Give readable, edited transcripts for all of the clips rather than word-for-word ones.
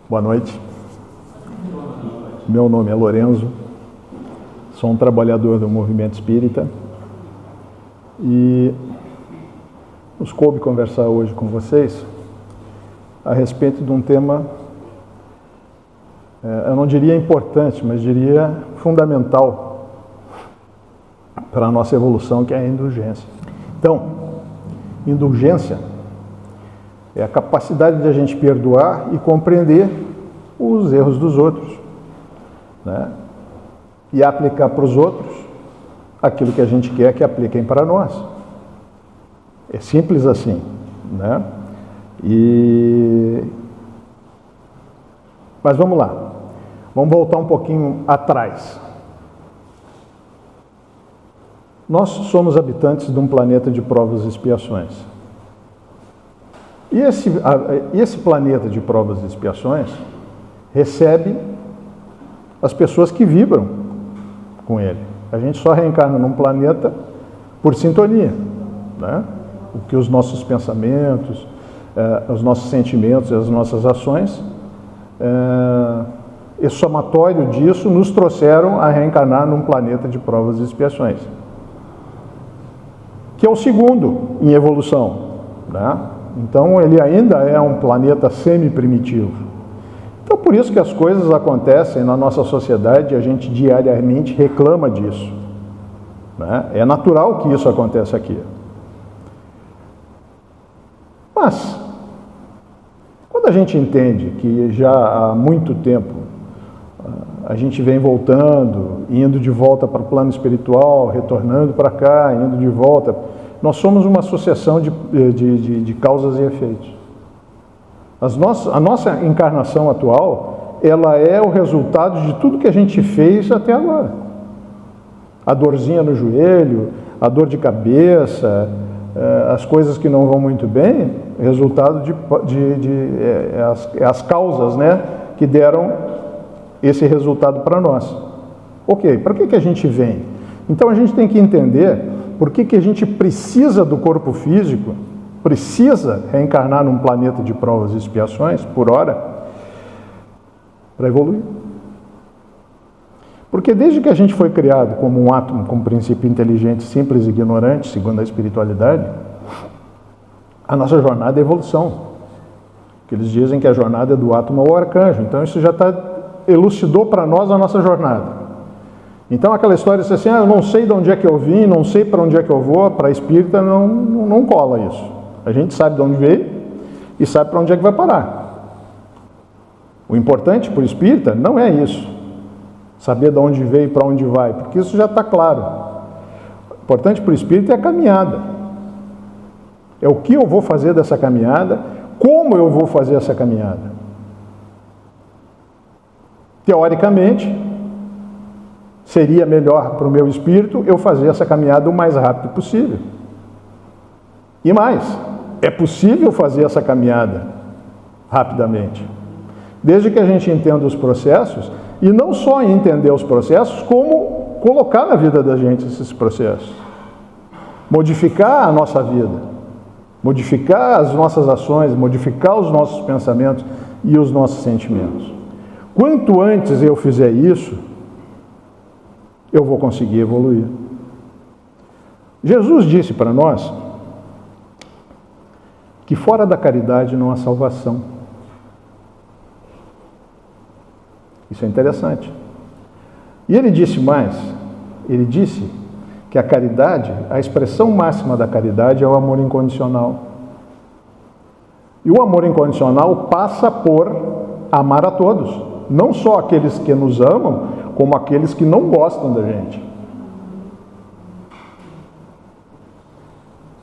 Boa noite. Meu nome é Lorenzo, sou um trabalhador do movimento espírita e nos coube conversar hoje com vocês a respeito de um tema, eu não diria importante, mas diria fundamental para a nossa evolução, que é a indulgência. Então, indulgência é a capacidade de a gente perdoar e compreender os erros dos outros, né? E aplicar para os outros aquilo que a gente quer que apliquem para nós. É simples assim, né? Mas vamos lá, vamos voltar um pouquinho atrás. Nós somos habitantes de um planeta de provas e expiações. E esse planeta de provas e expiações recebe as pessoas que vibram com ele. A gente só reencarna num planeta por sintonia, né? O que os nossos pensamentos, os nossos sentimentos e as nossas ações, esse somatório disso nos trouxeram a reencarnar num planeta de provas e expiações, que é o segundo em evolução, né? Então ele ainda é um planeta semi-primitivo. Então por isso que as coisas acontecem na nossa sociedade e a gente diariamente reclama disso, né? É natural que isso aconteça aqui. Mas, quando a gente entende que já há muito tempo a gente vem voltando, indo de volta para o plano espiritual, retornando para cá, indo de volta, nós somos uma sucessão de causas e efeitos. A nossa encarnação atual, ela é o resultado de tudo que a gente fez até agora. A dorzinha no joelho, a dor de cabeça, as coisas que não vão muito bem, resultado as causas, né, que deram esse resultado para nós. Ok, para que a gente vem? Então a gente tem que entender por que a gente precisa do corpo físico, precisa reencarnar num planeta de provas e expiações, por hora, para evoluir. Porque desde que a gente foi criado como um átomo, como princípio inteligente, simples e ignorante, segundo a espiritualidade, a nossa jornada é evolução. Que eles dizem que a jornada é do átomo ao arcanjo. Então isso já elucidou para nós a nossa jornada. Então aquela história de assim, eu não sei de onde é que eu vim, não sei para onde é que eu vou, para a espírita não cola isso. A gente sabe de onde veio e sabe para onde é que vai parar. O importante para o espírita não é isso, saber de onde veio e para onde vai, porque isso já está claro. O importante para o espírita é a caminhada. É o que eu vou fazer dessa caminhada, como eu vou fazer essa caminhada. Teoricamente, seria melhor para o meu espírito eu fazer essa caminhada o mais rápido possível. E mais, é possível fazer essa caminhada rapidamente, desde que a gente entenda os processos, e não só entender os processos, como colocar na vida da gente esses processos. Modificar a nossa vida, modificar as nossas ações, modificar os nossos pensamentos e os nossos sentimentos. Quanto antes eu fizer isso, eu vou conseguir evoluir. Jesus disse para nós que fora da caridade não há salvação. Isso é interessante. E ele disse mais, ele disse que a caridade, a expressão máxima da caridade é o amor incondicional. E o amor incondicional passa por amar a todos, não só aqueles que nos amam, como aqueles que não gostam da gente.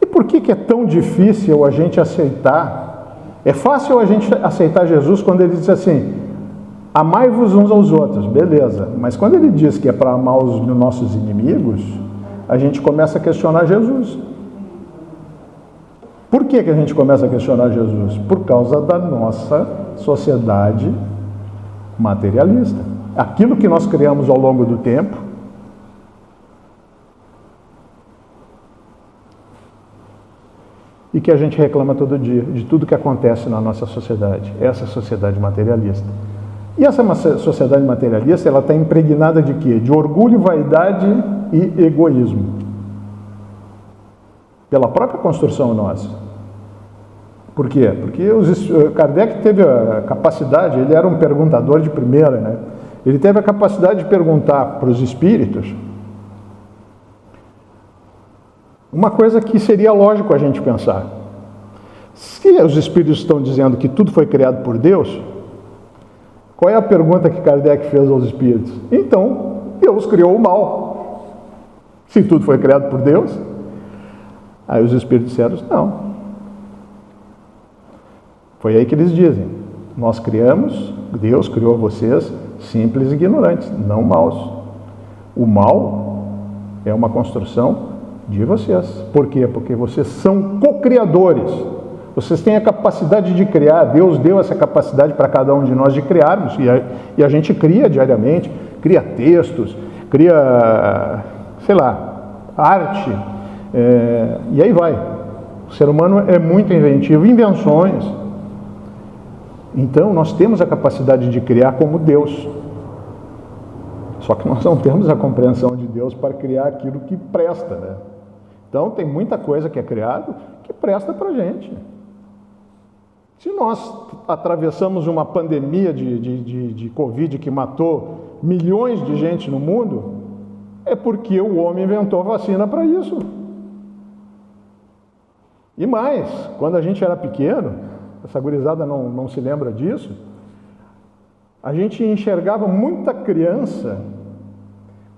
E por que é tão difícil a gente aceitar? É fácil a gente aceitar Jesus quando ele diz assim, amai-vos uns aos outros, beleza. Mas quando ele diz que é para amar os nossos inimigos, a gente começa a questionar Jesus. Por que a gente começa a questionar Jesus? Por causa da nossa sociedade materialista. Aquilo que nós criamos ao longo do tempo, e que a gente reclama todo dia de tudo que acontece na nossa sociedade, essa sociedade materialista. E essa sociedade materialista, ela está impregnada de quê? De orgulho, vaidade e egoísmo. Pela própria construção nossa. Por quê? Porque Kardec teve a capacidade, ele era um perguntador de primeira, né? Ele teve a capacidade de perguntar para os espíritos uma coisa que seria lógico a gente pensar. Se os espíritos estão dizendo que tudo foi criado por Deus, qual é a pergunta que Kardec fez aos espíritos? Então, Deus criou o mal. Se tudo foi criado por Deus? Aí os espíritos disseram, não. Foi aí que eles dizem, nós criamos, Deus criou vocês simples e ignorantes, não maus. O mal é uma construção de vocês. Por quê? Porque vocês são co-criadores. Vocês têm a capacidade de criar, Deus deu essa capacidade para cada um de nós de criarmos, e a gente cria diariamente, cria textos, cria, sei lá, arte, e aí vai. O ser humano é muito inventivo, invenções. Então, nós temos a capacidade de criar como Deus. Só que nós não temos a compreensão de Deus para criar aquilo que presta, né? Então, tem muita coisa que é criado que presta para a gente. Se nós atravessamos uma pandemia de Covid que matou milhões de gente no mundo, é porque o homem inventou a vacina para isso. E mais, quando a gente era pequeno, essa gurizada não se lembra disso, a gente enxergava muita criança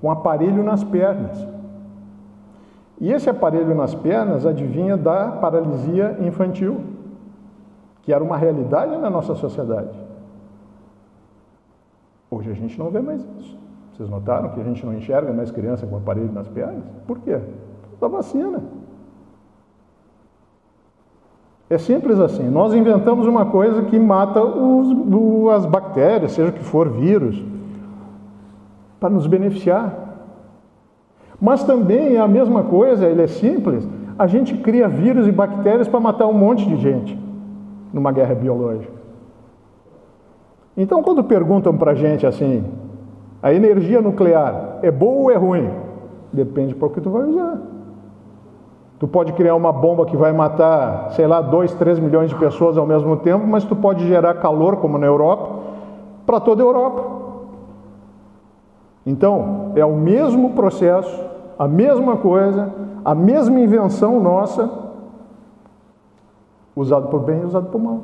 com aparelho nas pernas. E esse aparelho nas pernas advinha da paralisia infantil, que era uma realidade na nossa sociedade. Hoje a gente não vê mais isso. Vocês notaram que a gente não enxerga mais criança com aparelho nas pernas? Por quê? Da vacina. É simples assim. Nós inventamos uma coisa que mata as bactérias, seja o que for, vírus, para nos beneficiar. Mas também é a mesma coisa, ele é simples, a gente cria vírus e bactérias para matar um monte de gente numa guerra biológica. Então, quando perguntam para a gente assim, a energia nuclear é boa ou é ruim? Depende para o que tu vai usar. Tu pode criar uma bomba que vai matar, sei lá, 2, 3 milhões de pessoas ao mesmo tempo, mas tu pode gerar calor, como na Europa, para toda a Europa. Então, é o mesmo processo, a mesma coisa, a mesma invenção nossa, usado por bem e usado por mal.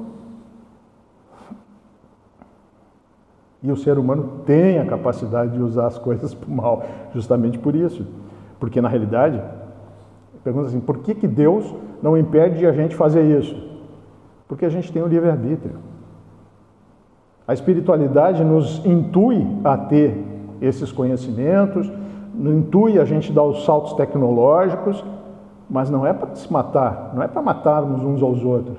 E o ser humano tem a capacidade de usar as coisas por mal, justamente por isso. Porque, na realidade, pergunta assim, por que Deus não impede a gente fazer isso? Porque a gente tem o livre-arbítrio. A espiritualidade nos intui a ter esses conhecimentos, nos intui a gente dar os saltos tecnológicos, mas não é para se matar, não é para matarmos uns aos outros.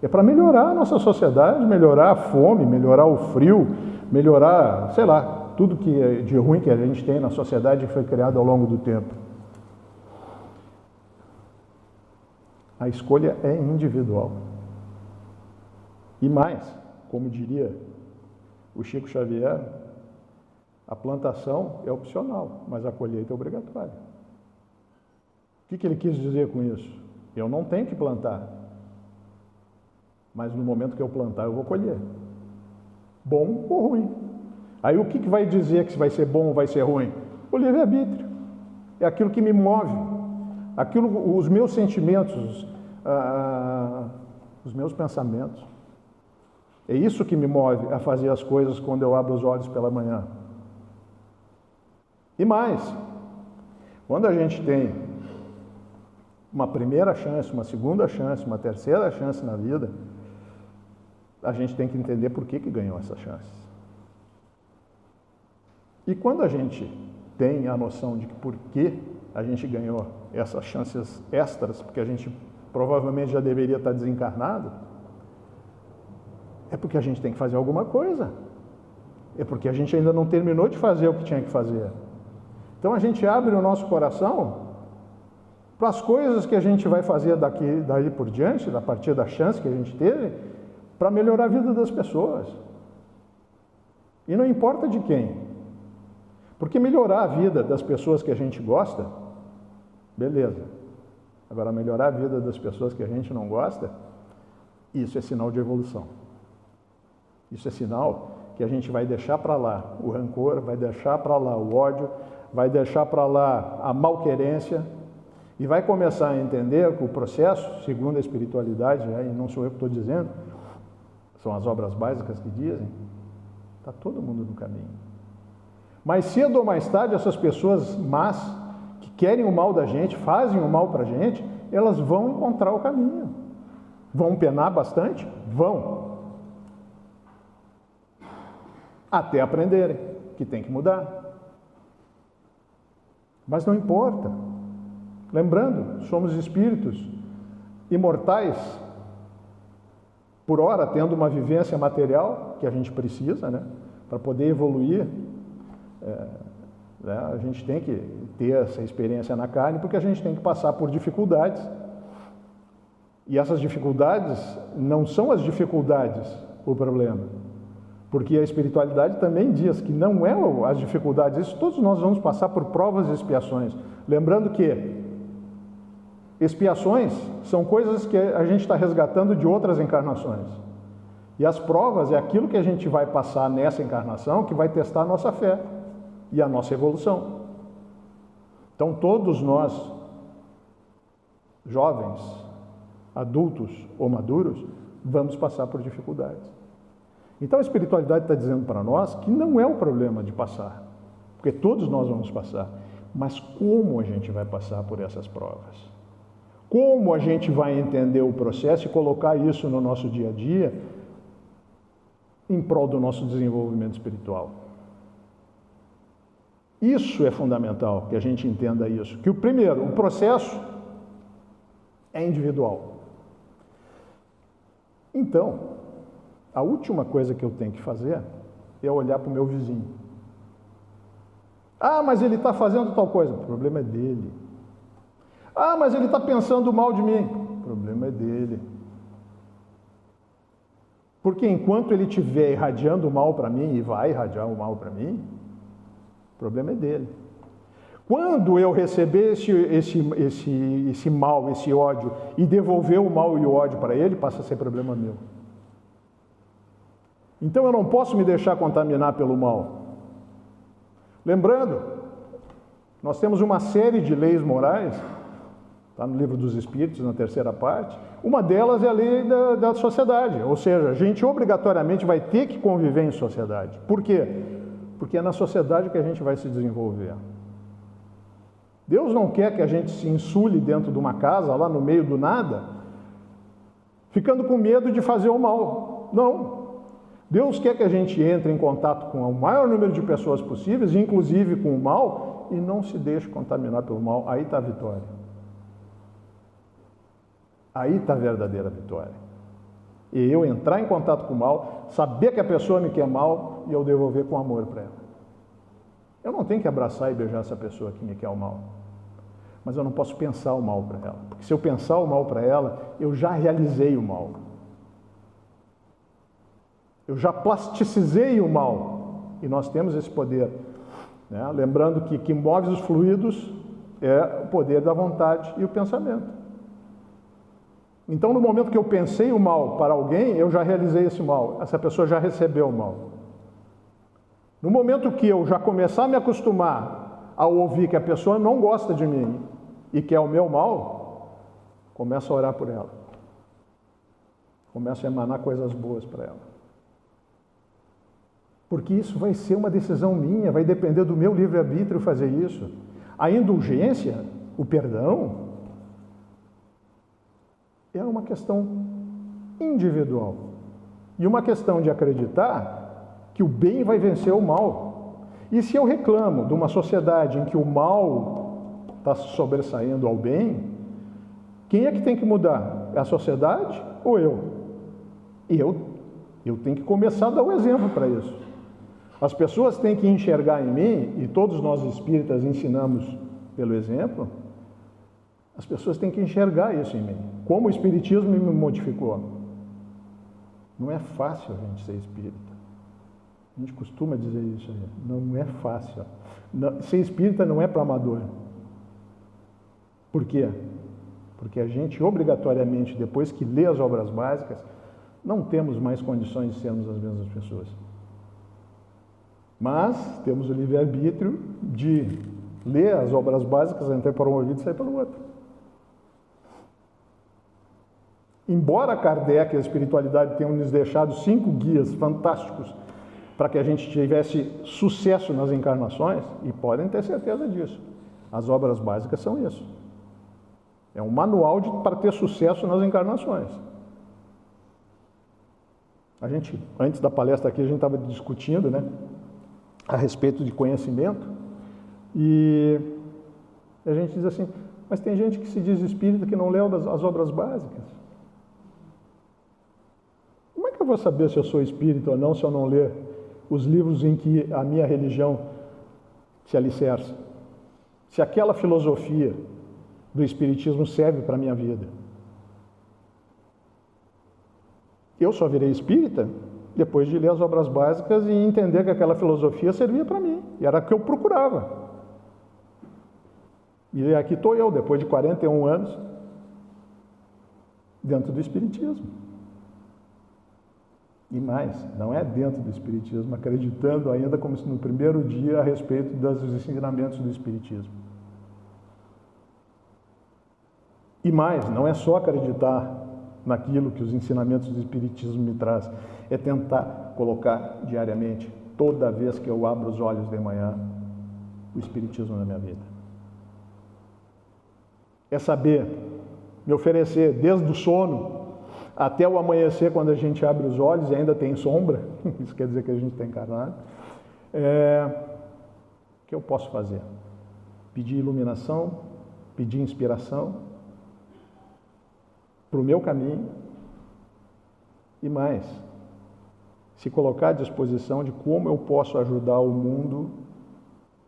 É para melhorar a nossa sociedade, melhorar a fome, melhorar o frio, melhorar, sei lá, tudo que é de ruim que a gente tem na sociedade que foi criado ao longo do tempo. A escolha é individual. E mais, como diria o Chico Xavier, a plantação é opcional, mas a colheita é obrigatória. O que ele quis dizer com isso? Eu não tenho que plantar, mas no momento que eu plantar eu vou colher. Bom ou ruim. Aí o que vai dizer que vai ser bom ou vai ser ruim? O livre-arbítrio. É aquilo que me move. Os meus sentimentos, os meus pensamentos. É isso que me move a fazer as coisas quando eu abro os olhos pela manhã. E mais, quando a gente tem uma primeira chance, uma segunda chance, uma terceira chance na vida, a gente tem que entender por que ganhou essa chance. E quando a gente tem a noção de que por que a gente ganhou essas chances extras, porque a gente provavelmente já deveria estar desencarnado, é porque a gente tem que fazer alguma coisa. É porque a gente ainda não terminou de fazer o que tinha que fazer. Então a gente abre o nosso coração para as coisas que a gente vai fazer daí por diante, a partir da chance que a gente teve, para melhorar a vida das pessoas. E não importa de quem. Porque melhorar a vida das pessoas que a gente gosta, beleza. Agora, melhorar a vida das pessoas que a gente não gosta, isso é sinal de evolução. Isso é sinal que a gente vai deixar para lá o rancor, vai deixar para lá o ódio, vai deixar para lá a malquerência e vai começar a entender que o processo, segundo a espiritualidade, e não sou eu que estou dizendo, são as obras básicas que dizem, está todo mundo no caminho. Mais cedo ou mais tarde, essas pessoas más, que querem o mal da gente, fazem o mal para a gente, elas vão encontrar o caminho. Vão penar bastante? Vão. Até aprenderem que tem que mudar. Mas não importa. Lembrando, somos espíritos imortais, por hora tendo uma vivência material que a gente precisa, né, para poder evoluir. A gente tem que ter essa experiência na carne, porque a gente tem que passar por dificuldades. E essas dificuldades não são as dificuldades o problema. Porque a espiritualidade também diz que não é as dificuldades, isso todos nós vamos passar por provas e expiações. Lembrando que expiações são coisas que a gente está resgatando de outras encarnações. E as provas é aquilo que a gente vai passar nessa encarnação que vai testar a nossa fé e a nossa evolução. Então todos nós, jovens, adultos ou maduros, vamos passar por dificuldades. Então a espiritualidade está dizendo para nós que não é o problema de passar, porque todos nós vamos passar, mas como a gente vai passar por essas provas? Como a gente vai entender o processo e colocar isso no nosso dia a dia em prol do nosso desenvolvimento espiritual? Isso é fundamental, que a gente entenda isso. Que o primeiro, o processo é individual. Então, a última coisa que eu tenho que fazer é olhar para o meu vizinho. Ah, mas ele está fazendo tal coisa. O problema é dele. Ah, mas ele está pensando mal de mim. O problema é dele. Porque enquanto ele estiver irradiando o mal para mim, e vai irradiar o mal para mim, o problema é dele. Quando eu receber esse mal, esse ódio, e devolver o mal e o ódio para ele, passa a ser problema meu. Então eu não posso me deixar contaminar pelo mal. Lembrando, nós temos uma série de leis morais, está no Livro dos Espíritos, na terceira parte. Uma delas é a lei da sociedade, ou seja, a gente obrigatoriamente vai ter que conviver em sociedade. Por quê? Porque é na sociedade que a gente vai se desenvolver. Deus não quer que a gente se insule dentro de uma casa, lá no meio do nada, ficando com medo de fazer o mal. Não. Deus quer que a gente entre em contato com o maior número de pessoas possíveis, inclusive com o mal, e não se deixe contaminar pelo mal. Aí está a vitória. Aí está a verdadeira vitória. E eu entrar em contato com o mal, saber que a pessoa me quer mal e eu devolver com amor para ela. Eu não tenho que abraçar e beijar essa pessoa que me quer o mal. Mas eu não posso pensar o mal para ela. Porque se eu pensar o mal para ela, eu já realizei o mal. Eu já plasticizei o mal. E nós temos esse poder. Né? Lembrando que move os fluidos é o poder da vontade e o pensamento. Então, no momento que eu pensei o mal para alguém, eu já realizei esse mal. Essa pessoa já recebeu o mal. No momento que eu já começar a me acostumar a ouvir que a pessoa não gosta de mim e quer o meu mal, começo a orar por ela. Começo a emanar coisas boas para ela. Porque isso vai ser uma decisão minha, vai depender do meu livre-arbítrio fazer isso. A indulgência, o perdão, é uma questão individual. E uma questão de acreditar que o bem vai vencer o mal. E se eu reclamo de uma sociedade em que o mal está sobressaindo ao bem, quem é que tem que mudar? É a sociedade ou eu? Eu tenho que começar a dar o exemplo para isso. As pessoas têm que enxergar em mim, e todos nós espíritas ensinamos pelo exemplo, As pessoas têm que enxergar isso em mim. Como o Espiritismo me modificou. Não é fácil a gente ser espírita. A gente costuma dizer isso aí. Não é fácil. Ser espírita não é para amador. Por quê? Porque a gente, obrigatoriamente, depois que lê as obras básicas, não temos mais condições de sermos as mesmas pessoas. Mas temos o livre-arbítrio de ler as obras básicas, entrar por um ouvido e sair pelo outro. Embora Kardec e a espiritualidade tenham nos deixado 5 guias fantásticos para que a gente tivesse sucesso nas encarnações, e podem ter certeza disso, as obras básicas são isso. É um manual para ter sucesso nas encarnações. Antes da palestra aqui, a gente estava discutindo, né, a respeito de conhecimento, e a gente diz assim, mas tem gente que se diz espírita que não leu as obras básicas. Como é que eu vou saber se eu sou espírita ou não, se eu não ler os livros em que a minha religião se alicerça? Se aquela filosofia do espiritismo serve para a minha vida? Eu só virei espírita depois de ler as obras básicas e entender que aquela filosofia servia para mim. E era o que eu procurava. E aqui estou eu, depois de 41 anos, dentro do espiritismo. E mais, não é dentro do espiritismo, acreditando ainda como se no primeiro dia a respeito dos ensinamentos do espiritismo. E mais, não é só acreditar naquilo que os ensinamentos do espiritismo me trazem, é tentar colocar diariamente, toda vez que eu abro os olhos de manhã, o espiritismo na minha vida. É saber me oferecer desde o sono até o amanhecer, quando a gente abre os olhos e ainda tem sombra, isso quer dizer que a gente está encarnado, o que eu posso fazer? Pedir iluminação, pedir inspiração para o meu caminho e mais, se colocar à disposição de como eu posso ajudar o mundo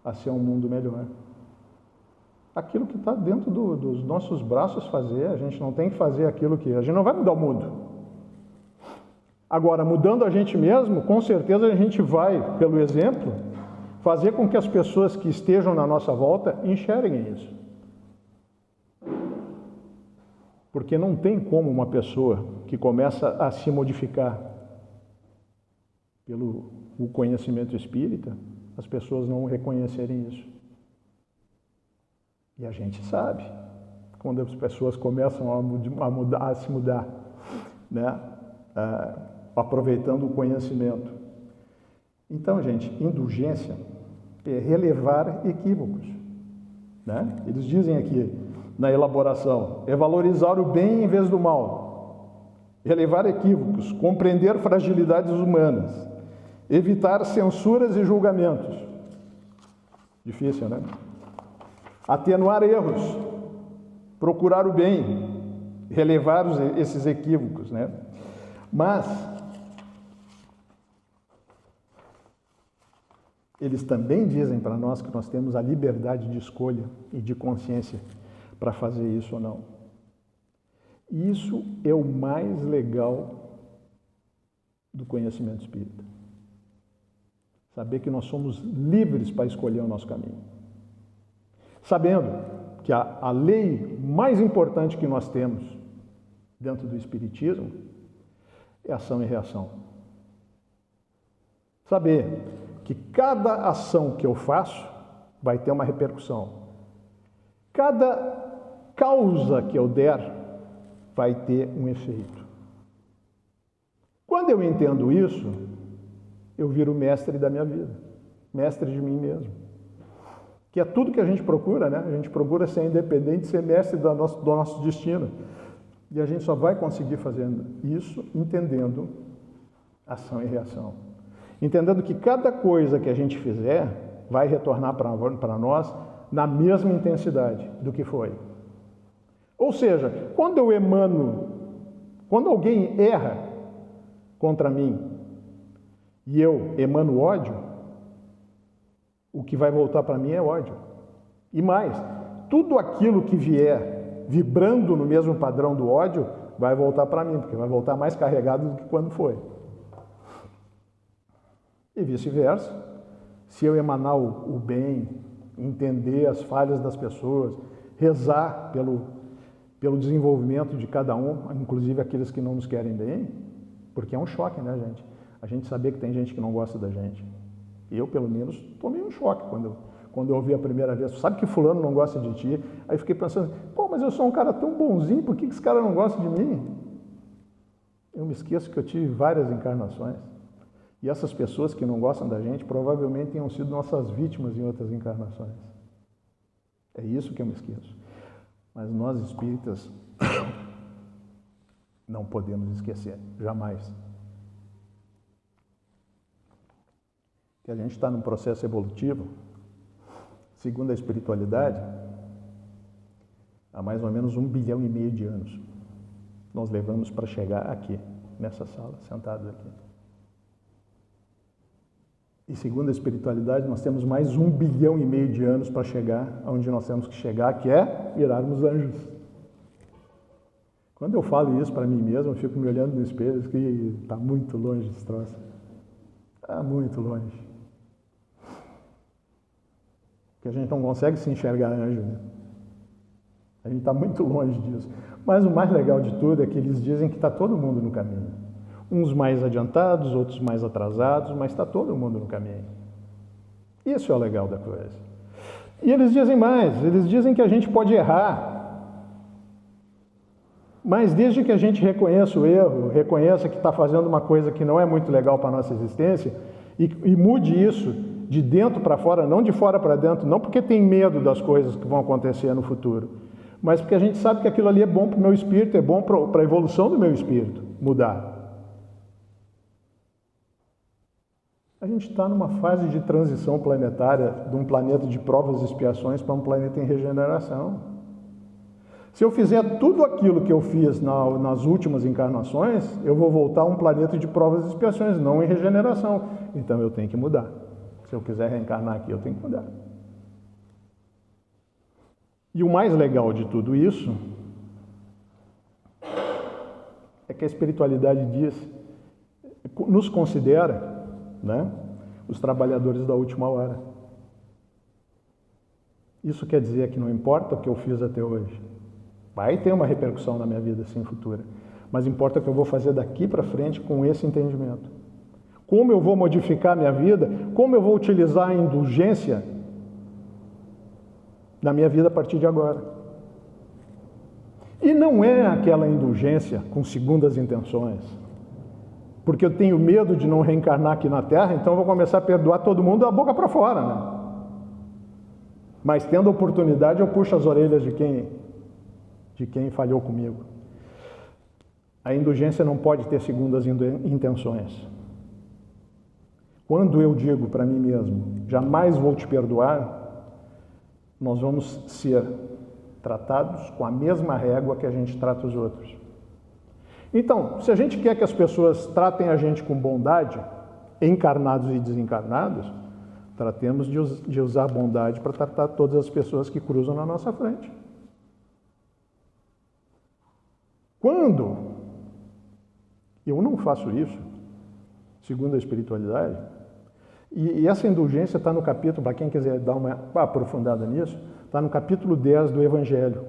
a ser um mundo melhor. Aquilo que está dentro dos nossos braços fazer, a gente não tem que fazer aquilo que... A gente não vai mudar o mundo. Agora, mudando a gente mesmo, com certeza a gente vai, pelo exemplo, fazer com que as pessoas que estejam na nossa volta enxerguem isso. Porque não tem como uma pessoa que começa a se modificar pelo o conhecimento espírita, as pessoas não reconhecerem isso. E a gente sabe, quando as pessoas começam a se mudar, né? Aproveitando o conhecimento. Então, gente, indulgência é relevar equívocos. Né? Eles dizem aqui, na elaboração, é valorizar o bem em vez do mal, relevar equívocos, compreender fragilidades humanas, evitar censuras e julgamentos. Difícil, né? Atenuar erros, procurar o bem, relevar esses equívocos, né? Mas eles também dizem para nós que nós temos a liberdade de escolha e de consciência para fazer isso ou não. E isso é o mais legal do conhecimento espírita. Saber que nós somos livres para escolher o nosso caminho. Sabendo que a lei mais importante que nós temos dentro do espiritismo é ação e reação. Saber que cada ação que eu faço vai ter uma repercussão. Cada causa que eu der vai ter um efeito. Quando eu entendo isso, eu viro mestre da minha vida, mestre de mim mesmo. Que é tudo que a gente procura, né? A gente procura ser independente, ser mestre do nosso destino. E a gente só vai conseguir fazendo isso entendendo ação e reação. Entendendo que cada coisa que a gente fizer vai retornar para nós na mesma intensidade do que foi. Ou seja, quando alguém erra contra mim e eu emano ódio, o que vai voltar para mim é ódio. E mais, tudo aquilo que vier vibrando no mesmo padrão do ódio, vai voltar para mim, porque vai voltar mais carregado do que quando foi. E vice-versa. Se eu emanar o bem, entender as falhas das pessoas, rezar pelo desenvolvimento de cada um, inclusive aqueles que não nos querem bem, porque é um choque, né, gente? A gente saber que tem gente que não gosta da gente. Eu, pelo menos, tomei um choque quando eu ouvi a primeira vez. Sabe que fulano não gosta de ti? Aí fiquei pensando, pô, mas eu sou um cara tão bonzinho, por que esse cara não gosta de mim? Eu me esqueço que eu tive várias encarnações. E essas pessoas que não gostam da gente provavelmente tenham sido nossas vítimas em outras encarnações. É isso que eu me esqueço. Mas nós espíritas não podemos esquecer, jamais. Que a gente está num processo evolutivo, segundo a espiritualidade, há mais ou menos 1,5 bilhão de anos. Nós levamos para chegar aqui, nessa sala, sentados aqui. E segundo a espiritualidade, nós temos mais 1,5 bilhão de anos para chegar onde nós temos que chegar, que é virarmos anjos. Quando eu falo isso para mim mesmo, eu fico me olhando no espelho e que está muito longe esse troço. Está muito longe. Porque a gente não consegue se enxergar anjo, né? A gente está muito longe disso. Mas o mais legal de tudo é que eles dizem que está todo mundo no caminho. Uns mais adiantados, outros mais atrasados, mas está todo mundo no caminho. Isso é o legal da coisa. E eles dizem mais, eles dizem que a gente pode errar, mas desde que a gente reconheça o erro, reconheça que está fazendo uma coisa que não é muito legal para a nossa existência, e mude isso de dentro para fora, não de fora para dentro, não porque tem medo das coisas que vão acontecer no futuro, mas porque a gente sabe que aquilo ali é bom para o meu espírito, é bom para a evolução do meu espírito, mudar. A gente está numa fase de transição planetária, de um planeta de provas e expiações para um planeta em regeneração. Se eu fizer tudo aquilo que eu fiz nas últimas encarnações, eu vou voltar a um planeta de provas e expiações, não em regeneração. Então eu tenho que mudar. Se eu quiser reencarnar aqui, eu tenho que mudar. E o mais legal de tudo isso é que a espiritualidade nos considera, né, os trabalhadores da última hora. Isso quer dizer que não importa o que eu fiz até hoje. Vai ter uma repercussão na minha vida, assim, futura. Mas importa o que eu vou fazer daqui para frente com esse entendimento. Como eu vou modificar a minha vida, como eu vou utilizar a indulgência na minha vida a partir de agora. E não é aquela indulgência com segundas intenções. Porque eu tenho medo de não reencarnar aqui na Terra, então eu vou começar a perdoar todo mundo da boca para fora, né? Mas tendo a oportunidade, eu puxo as orelhas de quem falhou comigo. A indulgência não pode ter segundas intenções. Quando eu digo para mim mesmo, jamais vou te perdoar, nós vamos ser tratados com a mesma régua que a gente trata os outros. Então, se a gente quer que as pessoas tratem a gente com bondade, encarnados e desencarnados, tratemos de usar bondade para tratar todas as pessoas que cruzam na nossa frente. Quando eu não faço isso, segundo a espiritualidade, e essa indulgência está no capítulo, para quem quiser dar uma aprofundada nisso, está no capítulo 10 do Evangelho.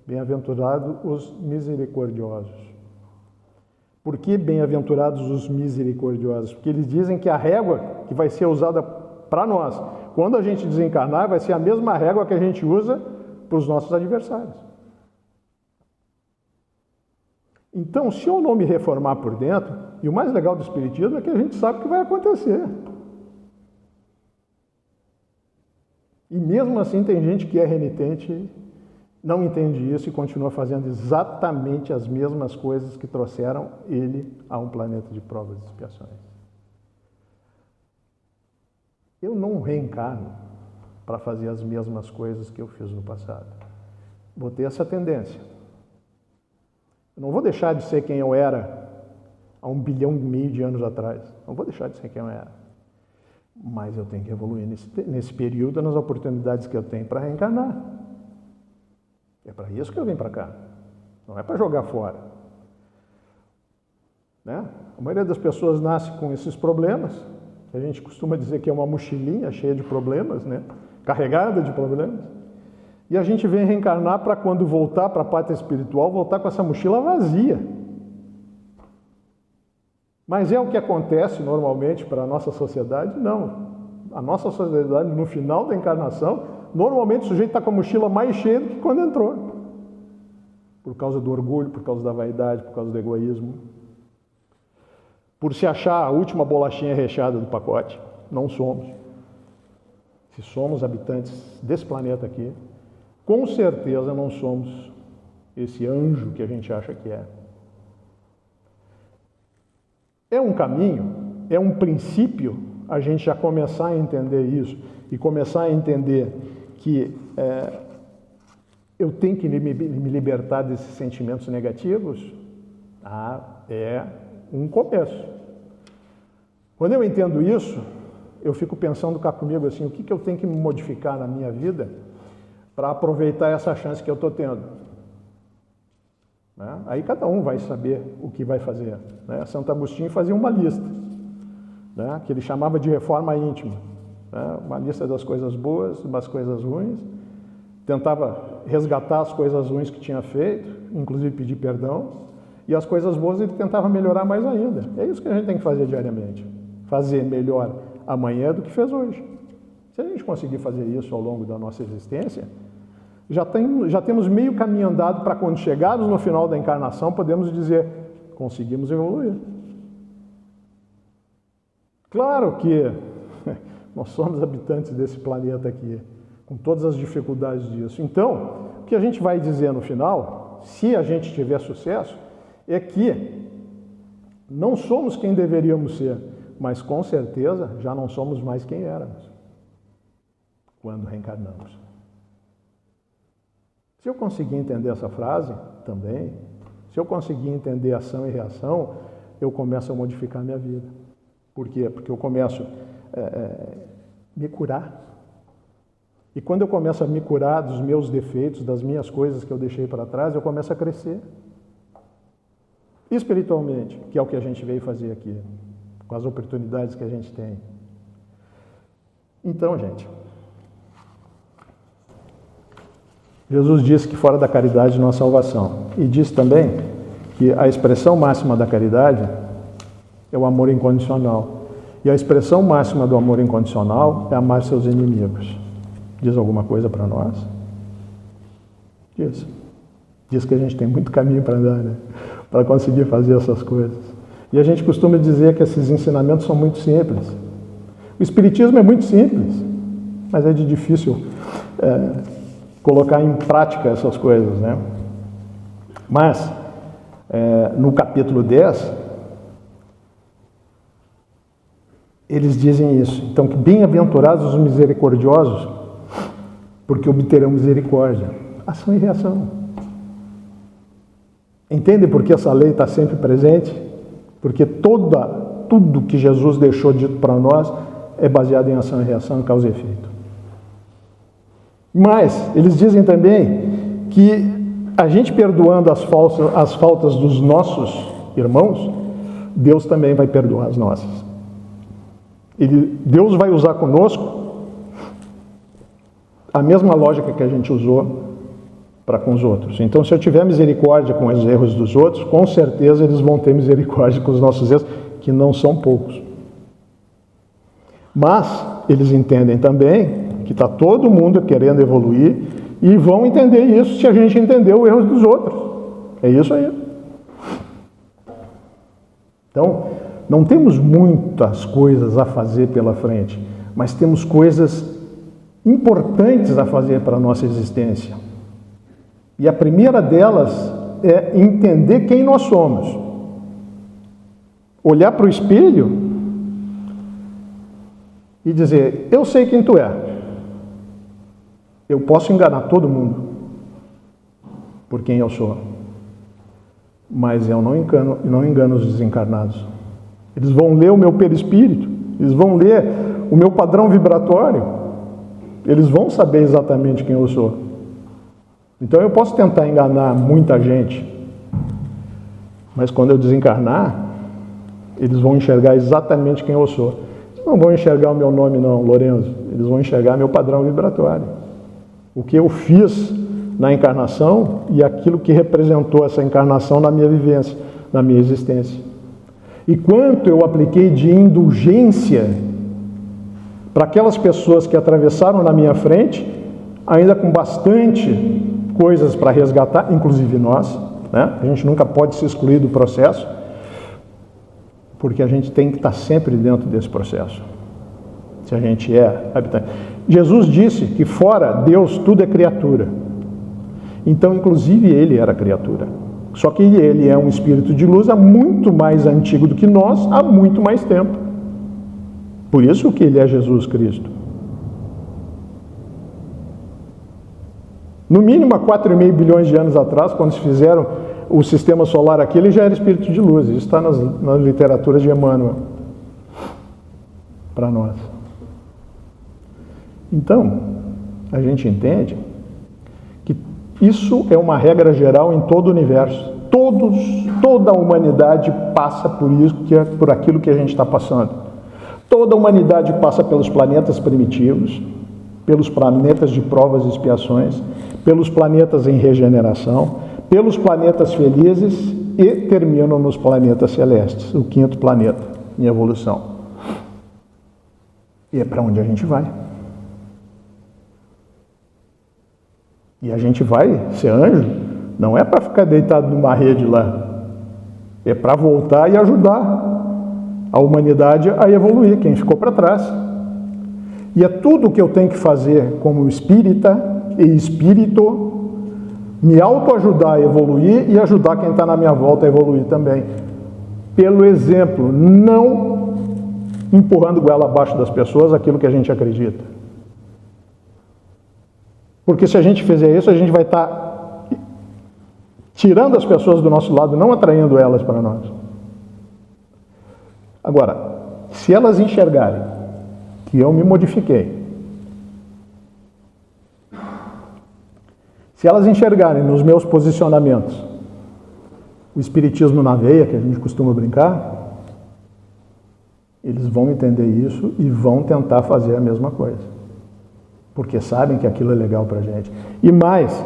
Bem-aventurados os misericordiosos. Por que bem-aventurados os misericordiosos? Porque eles dizem que a régua que vai ser usada para nós, quando a gente desencarnar, vai ser a mesma régua que a gente usa para os nossos adversários. Então, se eu não me reformar por dentro, e o mais legal do Espiritismo é que a gente sabe o que vai acontecer. E mesmo assim tem gente que é renitente, não entende isso e continua fazendo exatamente as mesmas coisas que trouxeram ele a um planeta de provas e expiações. Eu não reencarno para fazer as mesmas coisas que eu fiz no passado. Vou ter essa tendência. Eu não vou deixar de ser quem eu era há 1,5 bilhão de anos atrás. Não vou deixar de ser quem eu era. Mas eu tenho que evoluir nesse período, nas oportunidades que eu tenho para reencarnar. É para isso que eu vim para cá. Não é para jogar fora. Né? A maioria das pessoas nasce com esses problemas. A gente costuma dizer que é uma mochilinha cheia de problemas, né? Carregada de problemas. E a gente vem reencarnar para, quando voltar para a pátria espiritual, voltar com essa mochila vazia. Mas é o que acontece normalmente para a nossa sociedade? Não. A nossa sociedade, no final da encarnação, normalmente o sujeito está com a mochila mais cheia do que quando entrou. Por causa do orgulho, por causa da vaidade, por causa do egoísmo. Por se achar a última bolachinha recheada do pacote. Não somos. Se somos habitantes desse planeta aqui, com certeza não somos esse anjo que a gente acha que é. É um caminho, é um princípio a gente já começar a entender isso e começar a entender que eu tenho que me libertar desses sentimentos negativos. É um começo. Quando eu entendo isso, eu fico pensando cá comigo assim, o que eu tenho que modificar na minha vida para aproveitar essa chance que eu estou tendo. Né? Aí cada um vai saber o que vai fazer. Né? Santo Agostinho fazia uma lista, né? Que ele chamava de reforma íntima. Né? Uma lista das coisas boas, das coisas ruins. Tentava resgatar as coisas ruins que tinha feito, inclusive pedir perdão. E as coisas boas ele tentava melhorar mais ainda. É isso que a gente tem que fazer diariamente. Fazer melhor amanhã do que fez hoje. Se a gente conseguir fazer isso ao longo da nossa existência, já temos meio caminho andado para, quando chegarmos no final da encarnação, podemos dizer, conseguimos evoluir. Claro que nós somos habitantes desse planeta aqui, com todas as dificuldades disso. Então, o que a gente vai dizer no final, se a gente tiver sucesso, é que não somos quem deveríamos ser, mas com certeza já não somos mais quem éramos quando reencarnamos. Se eu conseguir entender essa frase também, se eu conseguir entender ação e reação, eu começo a modificar a minha vida. Por quê? Porque eu começo a me curar. E quando eu começo a me curar dos meus defeitos, das minhas coisas que eu deixei para trás, eu começo a crescer. Espiritualmente, que é o que a gente veio fazer aqui, com as oportunidades que a gente tem. Então, gente, Jesus disse que fora da caridade não há salvação. E disse também que a expressão máxima da caridade é o amor incondicional. E a expressão máxima do amor incondicional é amar seus inimigos. Diz alguma coisa para nós? Diz. Diz que a gente tem muito caminho para andar, né? Para conseguir fazer essas coisas. E a gente costuma dizer que esses ensinamentos são muito simples. O Espiritismo é muito simples, mas é de difícil colocar em prática essas coisas, né? Mas, no capítulo 10, eles dizem isso. Então, que bem-aventurados os misericordiosos, porque obterão misericórdia. Ação e reação. Entende por que essa lei está sempre presente? Porque tudo que Jesus deixou dito para nós é baseado em ação e reação, causa e efeito. Mas eles dizem também que a gente perdoando as faltas dos nossos irmãos, Deus também vai perdoar as nossas. Deus vai usar conosco a mesma lógica que a gente usou para com os outros. Então, se eu tiver misericórdia com os erros dos outros, com certeza eles vão ter misericórdia com os nossos erros, que não são poucos. Mas eles entendem também que está todo mundo querendo evoluir e vão entender isso se a gente entender o erro dos outros. É isso aí. Então, não temos muitas coisas a fazer pela frente, mas temos coisas importantes a fazer para a nossa existência. E a primeira delas é entender quem nós somos. Olhar para o espelho e dizer, eu sei quem tu é. Eu posso enganar todo mundo por quem eu sou. Mas eu não engano os desencarnados. Eles vão ler o meu perispírito, eles vão ler o meu padrão vibratório, eles vão saber exatamente quem eu sou. Então eu posso tentar enganar muita gente, mas quando eu desencarnar, eles vão enxergar exatamente quem eu sou. Eles não vão enxergar o meu nome não, Lorenzo. Eles vão enxergar meu padrão vibratório. O que eu fiz na encarnação e aquilo que representou essa encarnação na minha vivência, na minha existência. E quanto eu apliquei de indulgência para aquelas pessoas que atravessaram na minha frente, ainda com bastante coisas para resgatar, inclusive nós, né? A gente nunca pode se excluir do processo, porque a gente tem que estar sempre dentro desse processo, se a gente é habitante. Jesus disse que fora Deus tudo é criatura, então inclusive ele era criatura, só que ele é um espírito de luz há muito mais antigo do que nós, há muito mais tempo, por isso que ele é Jesus Cristo. No mínimo há 4,5 bilhões de anos atrás, quando se fizeram o sistema solar aqui, ele já era espírito de luz. Isso está na literatura de Emmanuel, para nós. Então, a gente entende que isso é uma regra geral em todo o universo. Toda a humanidade passa por isso, por aquilo que a gente está passando. Toda a humanidade passa pelos planetas primitivos, pelos planetas de provas e expiações, pelos planetas em regeneração, pelos planetas felizes e terminam nos planetas celestes, o 5º planeta em evolução. E é para onde a gente vai. E a gente vai ser anjo, não é para ficar deitado numa rede lá, é para voltar e ajudar a humanidade a evoluir, quem ficou para trás. E é tudo o que eu tenho que fazer como espírita e espírito, me autoajudar a evoluir e ajudar quem está na minha volta a evoluir também. Pelo exemplo, não empurrando goela abaixo das pessoas aquilo que a gente acredita. Porque se a gente fizer isso, a gente vai estar tirando as pessoas do nosso lado, não atraindo elas para nós. Agora, se elas enxergarem que eu me modifiquei, se elas enxergarem nos meus posicionamentos o espiritismo na veia, que a gente costuma brincar, eles vão entender isso e vão tentar fazer a mesma coisa. Porque sabem que aquilo é legal para a gente. E mais,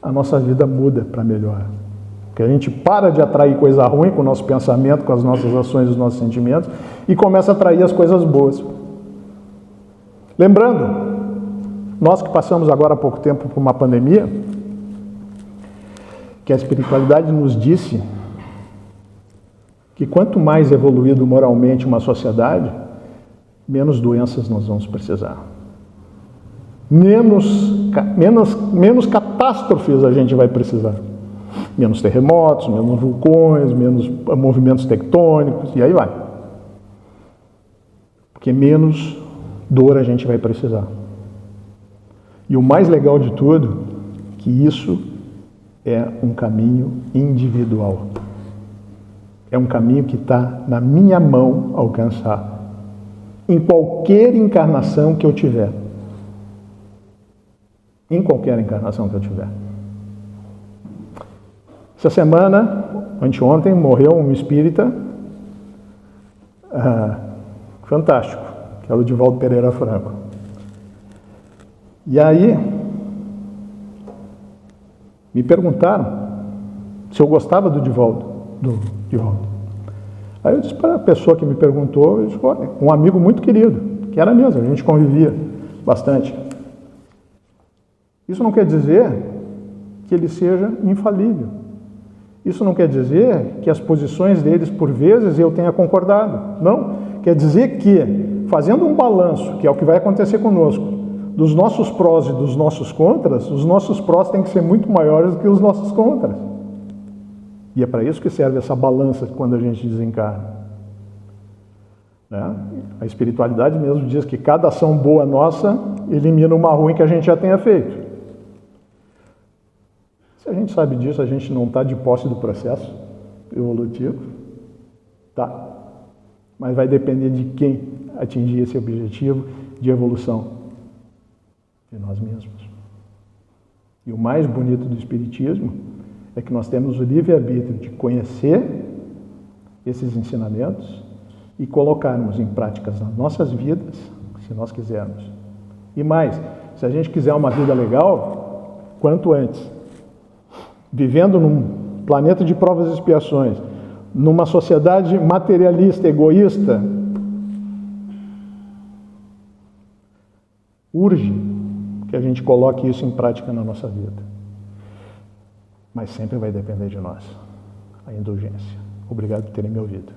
a nossa vida muda para melhor. Porque a gente para de atrair coisa ruim com o nosso pensamento, com as nossas ações, os nossos sentimentos, e começa a atrair as coisas boas. Lembrando, nós que passamos agora há pouco tempo por uma pandemia, que a espiritualidade nos disse que quanto mais evoluído moralmente uma sociedade, menos doenças nós vamos precisar. Menos catástrofes a gente vai precisar. Menos terremotos, menos vulcões, menos movimentos tectônicos, e aí vai. Porque menos dor a gente vai precisar. E o mais legal de tudo, que isso é um caminho individual. É um caminho que está na minha mão alcançar. Em qualquer encarnação que eu tiver. Em qualquer encarnação que eu tiver. Essa semana, anteontem, morreu um espírita fantástico, que é o Divaldo Pereira Franco. E aí, me perguntaram se eu gostava do Divaldo. Aí eu disse para a pessoa que me perguntou, eu disse, olha, um amigo muito querido, que era mesmo, a gente convivia bastante. Isso não quer dizer que ele seja infalível. Isso não quer dizer que as posições deles, por vezes, eu tenha concordado. Não. Quer dizer que, fazendo um balanço, que é o que vai acontecer conosco, dos nossos prós e dos nossos contras, os nossos prós têm que ser muito maiores do que os nossos contras. E é para isso que serve essa balança quando a gente desencarna. Né? A espiritualidade mesmo diz que cada ação boa nossa elimina uma ruim que a gente já tenha feito. Se a gente sabe disso, a gente não está de posse do processo evolutivo, tá? Mas vai depender de quem atingir esse objetivo de evolução, de nós mesmos. E o mais bonito do Espiritismo é que nós temos o livre-arbítrio de conhecer esses ensinamentos e colocarmos em práticas nas nossas vidas, se nós quisermos. E mais, se a gente quiser uma vida legal, quanto antes. Vivendo num planeta de provas e expiações, numa sociedade materialista, egoísta, urge que a gente coloque isso em prática na nossa vida. Mas sempre vai depender de nós, a indulgência. Obrigado por terem me ouvido.